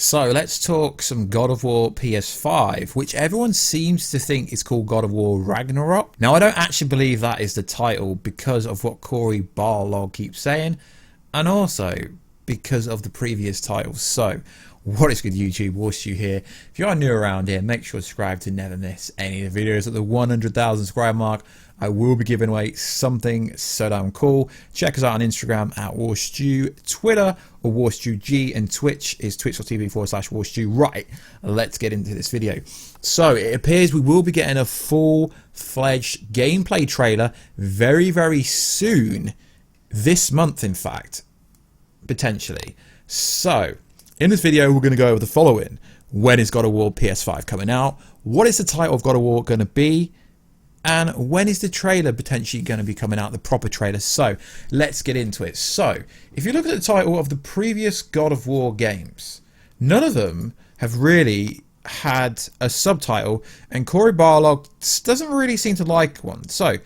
So let's talk some God of War PS5, which everyone seems to think is called God of War Ragnarok. Now, I don't actually believe that is the title because of what Cory Barlog keeps saying, and also because of the previous titles. So, what is good, YouTube? Warstu here. If you are new around here, make sure to subscribe to never miss any of the videos. At the 100,000 subscriber mark, I will be giving away something so damn cool. Check us out on Instagram at Warstu, Twitter or WarstuG, and Twitch is twitch.tv/Warstu. Right, let's get into this video. So it appears we will be getting a full-fledged gameplay trailer very, very soon. This month, in fact, potentially. So in this video, we're going to go over the following. When is God of War PS5 coming out? What is the title of God of War going to be? And when is the trailer potentially going to be coming out, the proper trailer? So let's get into it. So if you look at the title of the previous God of War games, none of them have really had a subtitle, and Cory Barlog doesn't really seem to like one. So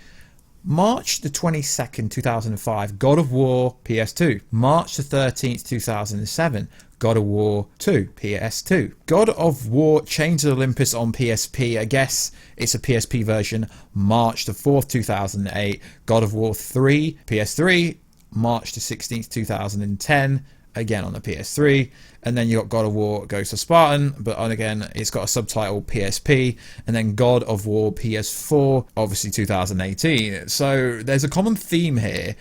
March the 22nd, 2005, God of War PS2. March the 13th, 2007, God of War 2, PS2. God of War Chains of Olympus on PSP, I guess it's a PSP version, March the 4th, 2008. God of War 3, PS3, March the 16th, 2010, again on the PS3. And then you got God of War Ghost of Spartan, but again, it's got a subtitle PSP. And then God of War PS4, obviously 2018. So there's a common theme here.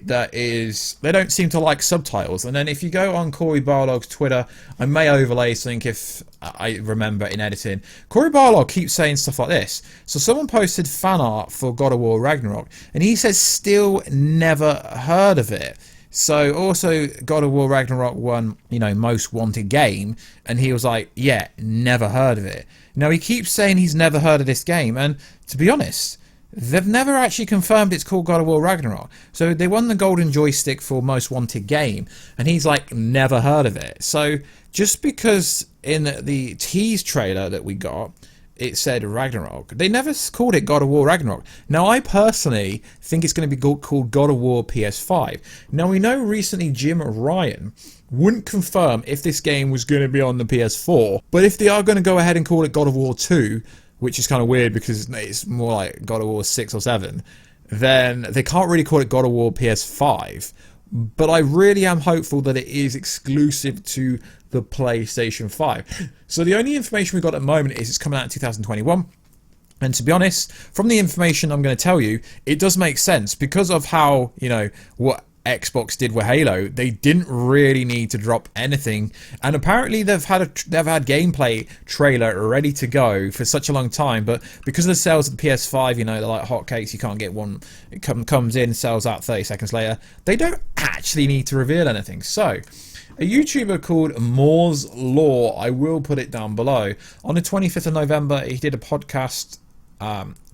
That is, they don't seem to like subtitles. And then if you go on Cory Barlog's Twitter, I may overlay something if I remember in editing. Cory Barlog keeps saying stuff like this. So someone posted fan art for God of War Ragnarok, and he says still never heard of it. So also God of War Ragnarok won, most wanted game, and he was like, yeah, never heard of it. Now he keeps saying he's never heard of this game, and to be honest, they've never actually confirmed it's called God of War Ragnarok. So they won the golden joystick for most wanted game, and he's like, never heard of it. So just because in the tease trailer that we got, it said Ragnarok, they never called it God of War Ragnarok. Now I personally think it's going to be called God of War PS5. Now we know recently Jim Ryan wouldn't confirm if this game was going to be on the PS4, but if they are going to go ahead and call it God of War 2, which is kind of weird because it's more like God of War 6 or 7, then they can't really call it God of War PS5. But I really am hopeful that it is exclusive to the PlayStation 5. So the only information we've got at the moment is it's coming out in 2021. And to be honest, from the information I'm going to tell you, it does make sense because of how, what Xbox did with Halo. They didn't really need to drop anything, and apparently they've had gameplay trailer ready to go for such a long time, but because of the sales of the PS5, they're like hotcakes. You can't get one, it comes in, sells out 30 seconds later. They don't actually need to reveal anything. So a YouTuber called Moore's Law, I will put it down below, on the 25th of November he did a podcast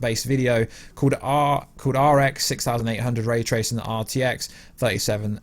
based video called RX 6800 Ray Tracing RTX 37C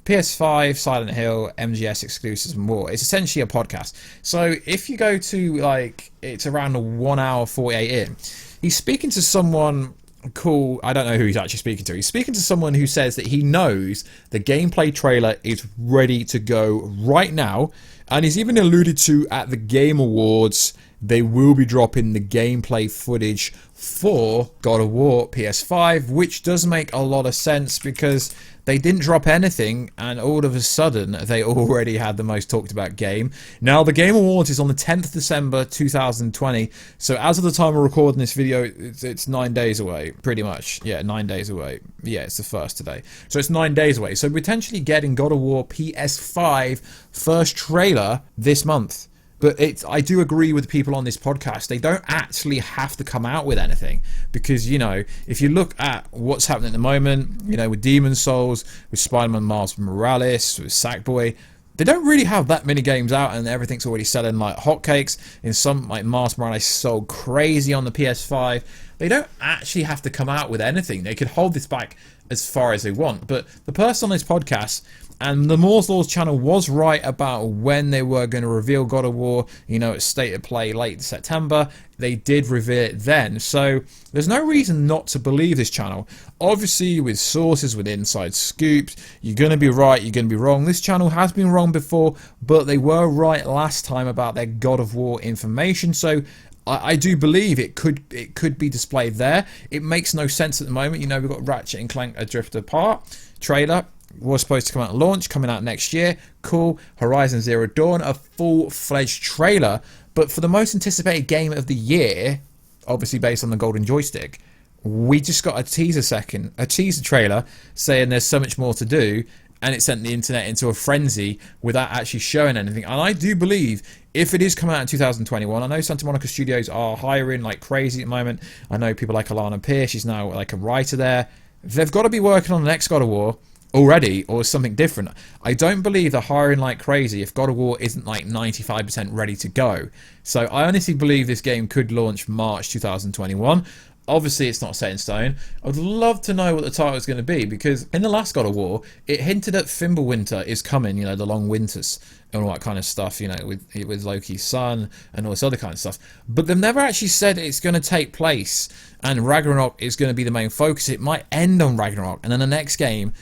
PS5 Silent Hill MGS exclusives and more. It's essentially a podcast. So if you go to it's around 1 hour 48 in, he's speaking to someone cool. I don't know who he's actually speaking to. He's speaking to someone who says that he knows the gameplay trailer is ready to go right now, and he's even alluded to at the Game Awards they will be dropping the gameplay footage for God of War PS5, which does make a lot of sense because they didn't drop anything and all of a sudden they already had the most talked about game. Now the Game Awards is on the 10th of December 2020, so as of the time of recording this video, it's 9 days away, pretty much. Yeah, 9 days away. Yeah, it's the first today. So it's 9 days away. So potentially getting God of War PS5 first trailer this month. But I do agree with the people on this podcast. They don't actually have to come out with anything because, if you look at what's happening at the moment, with Demon's Souls, with Spider-Man Miles Morales, with Sackboy, they don't really have that many games out and everything's already selling like hotcakes. In some, like Miles Morales sold crazy on the PS5. They don't actually have to come out with anything. They could hold this back as far as they want. But the person on this podcast, And the Moore's Laws channel was right about when they were going to reveal God of War, you know, at State of Play late September. They did reveal it then. So there's no reason not to believe this channel. Obviously, with sources, with inside scoops, you're going to be right, you're going to be wrong. This channel has been wrong before, but they were right last time about their God of War information. So I do believe it could be displayed there. It makes no sense at the moment. You know, we've got Ratchet and Clank Adrift Apart trailer. Was supposed to come out at launch, coming out next year. Cool. Horizon Zero Dawn, a full-fledged trailer. But for the most anticipated game of the year, obviously based on the Golden Joystick, we just got a teaser trailer saying there's so much more to do, and it sent the internet into a frenzy without actually showing anything. And I do believe if it is coming out in 2021, I know Santa Monica Studios are hiring like crazy at the moment. I know people like Alana Pierce, she's now like a writer there. They've got to be working on the next God of War already, or something different. I don't believe they're hiring like crazy if God of War isn't like 95% ready to go. So I honestly believe this game could launch March 2021. Obviously, it's not set in stone. I would love to know what the title is going to be, because in the last God of War, it hinted at Fimbulwinter is coming, you know, the long winters and all that kind of stuff, you know, with Loki's son and all this other kind of stuff. But they've never actually said it's going to take place and Ragnarok is going to be the main focus. It might end on Ragnarok, and then the next game,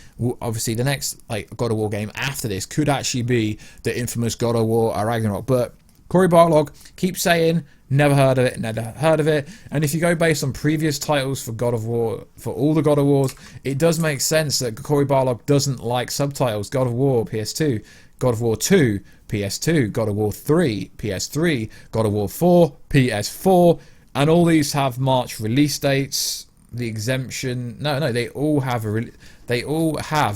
obviously the next like God of War game after this, could actually be the infamous God of War Ragnarok. But Cory Barlog keeps saying, never heard of it, never heard of it. And if you go based on previous titles for God of War, for all the God of Wars, it does make sense that Cory Barlog doesn't like subtitles. God of War, PS2. God of War 2, PS2. God of War 3, PS3. God of War 4, PS4. And all these have March release dates. The exemption... No, they all have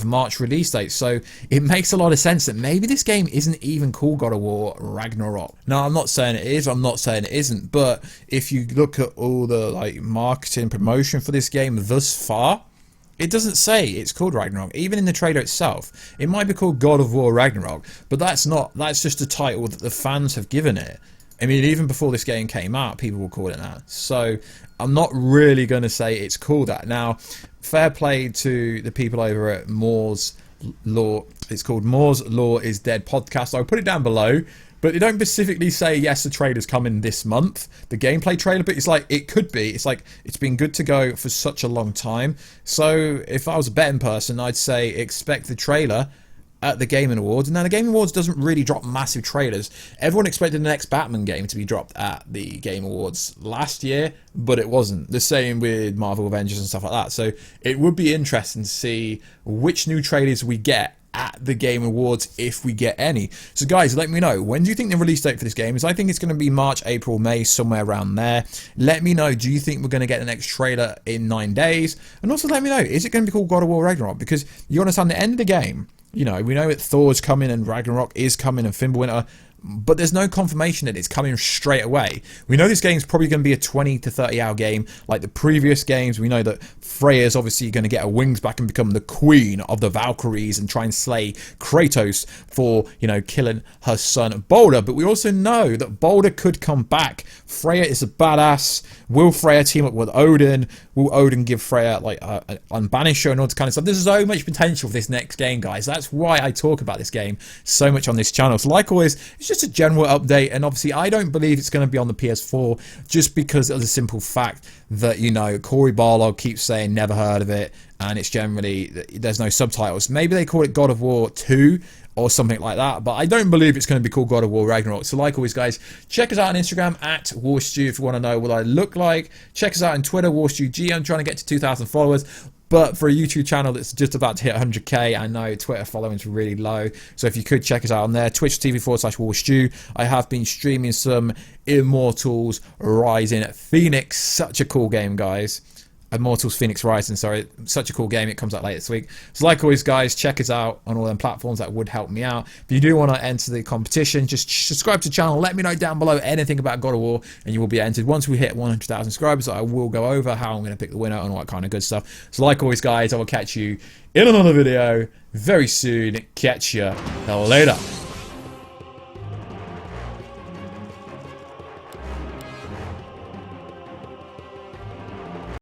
March release dates, so it makes a lot of sense that maybe this game isn't even called God of War Ragnarok. Now, I'm not saying it is, I'm not saying it isn't, but if you look at all the like marketing promotion for this game thus far, it doesn't say it's called Ragnarok. Even in the trailer itself, it might be called God of War Ragnarok, but that's just a title that the fans have given it. I mean, even before this game came out, people will call it that. So I'm not really going to say it's called that. Now, fair play to the people over at Moore's Law. It's called Moore's Law is Dead podcast. I'll put it down below. But they don't specifically say, yes, the trailer's coming this month, the gameplay trailer, but it's like, it could be. It's like, it's been good to go for such a long time. So if I was a betting person, I'd say expect the trailer at the Gaming Awards. Now, the Gaming Awards doesn't really drop massive trailers. Everyone expected the next Batman game to be dropped at the Game Awards last year, but it wasn't. The same with Marvel Avengers and stuff like that. So it would be interesting to see which new trailers we get at the Game Awards, if we get any. So guys, let me know, when do you think the release date for this game is? I think it's going to be March, April, May, somewhere around there. Let me know, do you think we're going to get the next trailer in 9 days? And also let me know, is it going to be called God of War Ragnarok? Because you understand, the end of the game, you know, we know that Thor's coming and Ragnarok is coming and Fimbulwinter, but there's no confirmation that it's coming straight away. We know this game's probably going to be a 20 to 30 hour game like the previous games. We know that Freya's obviously going to get her wings back and become the queen of the Valkyries and try and slay Kratos for, you know, killing her son Balder. But we also know that Balder could come back. Freya is a badass. Will Freya team up with Odin? Will Odin give Freya like unbanish her and all this kind of stuff? There's so much potential for this next game, guys. That's why I talk about this game so much on this channel. So like always, it's just a general update, and obviously I don't believe it's going to be on the PS4 just because of the simple fact that, you know, Cory Barlog keeps saying never heard of it, and it's generally, there's no subtitles. Maybe they call it God of War 2 or something like that, but I don't believe it's going to be called God of War Ragnarok. So like always, guys, check us out on Instagram at Warstu if you want to know what I look like. Check us out on Twitter, WarstuG. I'm trying to get to 2,000 followers. But for a YouTube channel that's just about to hit 100k, I know Twitter following is really low. So if you could check us out on there, twitch.tv/Warstu. I have been streaming some Immortals Rising Phoenix. Such a cool game, guys. Immortals Phoenix Rising, sorry. Such a cool game. It comes out later this week. So like always, guys, check us out on all them platforms. That would help me out. If you do want to enter the competition, just subscribe to the channel. Let me know down below anything about God of War, and you will be entered. Once we hit 100,000 subscribers, I will go over how I'm going to pick the winner and all that kind of good stuff. So like always, guys, I will catch you in another video very soon. Catch you later.